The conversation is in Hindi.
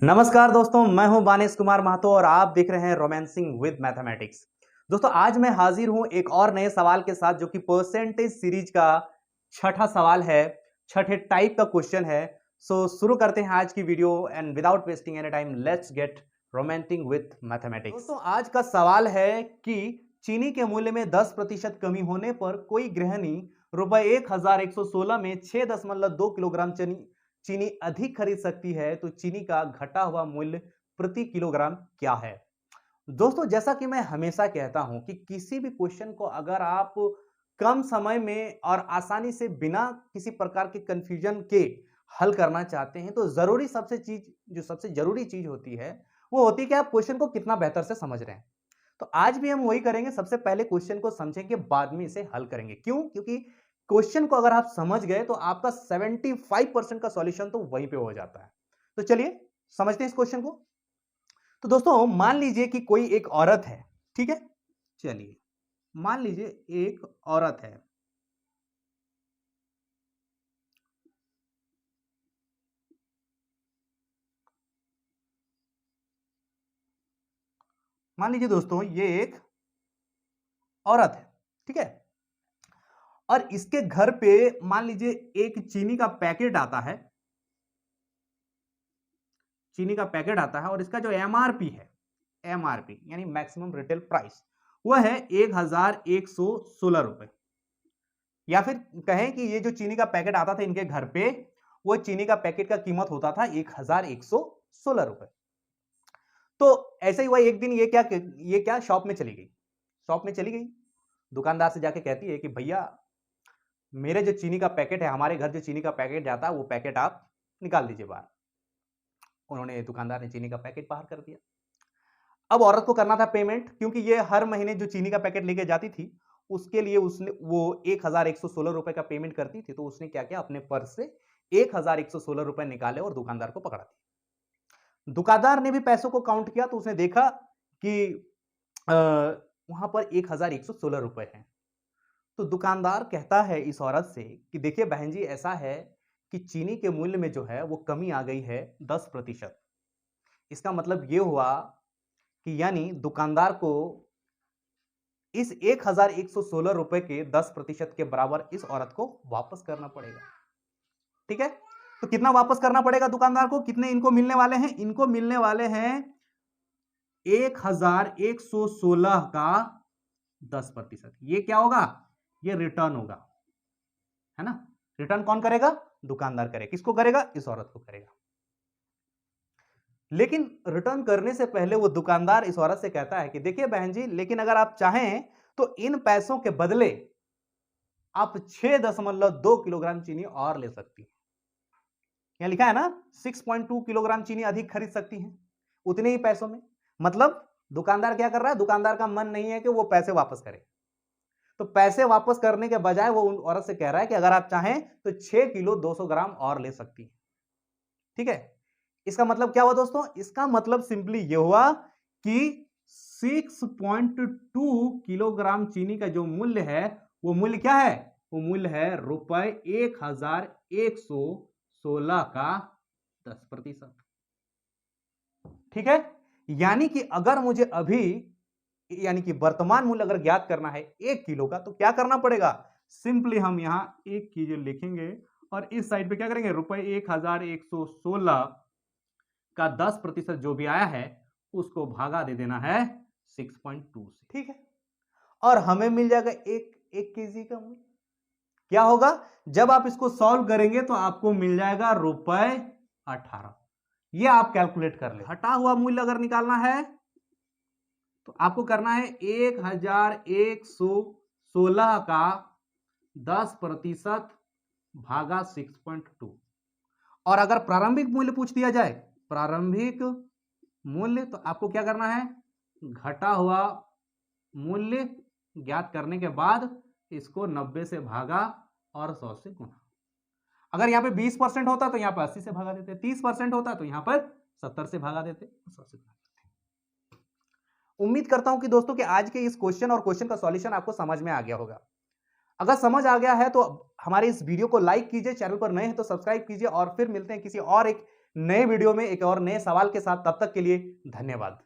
नमस्कार दोस्तों, मैं हूं बानेश कुमार महतो और आप देख रहे हैं रोमांसिंग विद मैथमेटिक्स। दोस्तों, आज मैं हाजिर हूं एक और नए सवाल के साथ जो कि परसेंटेज सीरीज का छठा सवाल है, छठे टाइप का क्वेश्चन है। सो शुरू करते हैं आज की video and without wasting any time let's get romantic with mathematics. दोस्तों, आज का सवाल है कि चीनी के मूल्य में 10% कमी होने पर कोई गृहिणी रुपए 1116 में 6.2 किलोग्राम चीनी अधिक खरीद सकती है, तो चीनी का घटा हुआ मूल्य प्रति किलोग्राम क्या है। दोस्तों, जैसा कि मैं हमेशा कहता हूं कि किसी भी क्वेश्चन को अगर आप कम समय में और आसानी से बिना किसी प्रकार के कंफ्यूजन के हल करना चाहते हैं, तो सबसे जरूरी चीज होती है वो होती है कि आप क्वेश्चन को कितना बेहतर से समझ रहे हैं। तो आज भी हम वही करेंगे, सबसे पहले क्वेश्चन को समझेंगे, बाद में इसे हल करेंगे। क्यों? क्योंकि क्वेश्चन को अगर आप समझ गए तो आपका 75% का सॉल्यूशन तो वहीं पे हो जाता है। तो चलिए समझते हैं इस क्वेश्चन को। तो दोस्तों, मान लीजिए कि कोई एक औरत है, ठीक है। चलिए मान लीजिए एक औरत है, मान लीजिए दोस्तों ये एक औरत है, ठीक है। और इसके घर पे मान लीजिए एक चीनी का पैकेट आता है, चीनी का पैकेट आता है और इसका जो एमआरपी है, एमआरपी यानी मैक्सिमम रिटेल प्राइस, वह है 1116 रुपए। या फिर कहें कि ये जो चीनी का पैकेट आता था इनके घर पे, वो चीनी का पैकेट का कीमत होता था 1116 रुपए। तो ऐसे ही हुआ, एक दिन ये क्या शॉप में चली गई, शॉप में चली गई, दुकानदार से जाके कहती है कि भैया मेरे जो चीनी का पैकेट है, हमारे घर जो चीनी का पैकेट जाता है वो पैकेट आप निकाल दीजिए बाहर। उन्होंने, दुकानदार ने चीनी का पैकेट बाहर कर दिया। अब औरत को करना था पेमेंट, क्योंकि ये हर महीने जो चीनी का पैकेट लेके जाती थी उसके लिए उसने वो 1116 रुपए का पेमेंट करती थी। तो उसने क्या किया, अपने पर्स से 1116 रुपए निकाले और दुकानदार को पकड़ा दिया। दुकानदार ने भी पैसों को काउंट किया तो उसने देखा कि वहां पर 1116 रुपए हैं। तो दुकानदार कहता है इस औरत से कि देखिए बहन जी, ऐसा है कि चीनी के मूल्य में जो है वो कमी आ गई है 10%। इसका मतलब ये हुआ कि यानी दुकानदार को इस 1116 रुपए के 10% के बराबर इस औरत को वापस करना पड़ेगा, ठीक है। तो कितना वापस करना पड़ेगा दुकानदार को, कितने इनको मिलने वाले हैं? इनको मिलने वाले हैं 1116 का 10%। ये क्या होगा? ये रिटर्न होगा, है ना। रिटर्न कौन करेगा? दुकानदार करेगा। किसको करेगा? इस औरत को करेगा। लेकिन रिटर्न करने से पहले वो दुकानदार इस औरत से कहता है कि देखिए बहन जी, लेकिन अगर आप चाहें तो इन पैसों के बदले आप 6.2 किलोग्राम चीनी और ले सकती हैं। यहां लिखा है ना, 6.2 किलोग्राम चीनी अधिक खरीद सकती हैं उतने ही पैसों में। मतलब दुकानदार क्या कर रहा है? दुकानदार का मन नहीं है कि वो पैसे वापस करे। तो पैसे वापस करने के बजाय वो उन औरत से कह रहा है कि अगर आप चाहें तो 6 किलो 200 ग्राम और ले सकती है, ठीक है। इसका मतलब क्या हुआ दोस्तों? इसका मतलब सिंपली ये हुआ कि 6.2 किलोग्राम चीनी का जो मूल्य है, वो मूल्य क्या है? वो मूल्य है रुपए 1116 का 10%, ठीक है। यानी कि अगर मुझे अभी, यानी कि वर्तमान मूल्य अगर ज्ञात करना है 1 किलो का, तो क्या करना पड़ेगा? सिंपली हम यहां 1 किलो लिखेंगे और इस साइड पे क्या करेंगे, रुपए 1116 का 10% जो भी आया है उसको भागा दे देना है 6.2 से, ठीक है। और हमें मिल जाएगा एक केजी का मूल्य। क्या होगा? जब आप इसको सॉल्व करेंगे तो आपको मिल जाएगा रुपए 18। ये आप कैलकुलेट कर ले। हटा हुआ मूल्य अगर निकालना है तो आपको करना है 1116 का 10% भागा 6.2। और अगर प्रारंभिक मूल्य पूछ दिया जाए, प्रारंभिक मूल्य, तो आपको क्या करना है? घटा हुआ मूल्य ज्ञात करने के बाद इसको 90 से भागा और 100 से गुणा। अगर यहां पे 20% होता तो यहां पर 80 से भागा देते, 30% होता तो यहां पर 70 से भागा देते, 100 से भागा देते। उम्मीद करता हूं कि दोस्तों कि आज के इस क्वेश्चन और क्वेश्चन का सॉल्यूशन आपको समझ में आ गया होगा। अगर समझ आ गया है तो हमारे इस वीडियो को लाइक कीजिए, चैनल पर नए हैं तो सब्सक्राइब कीजिए और फिर मिलते हैं किसी और एक नए वीडियो में एक और नए सवाल के साथ। तब तक के लिए धन्यवाद।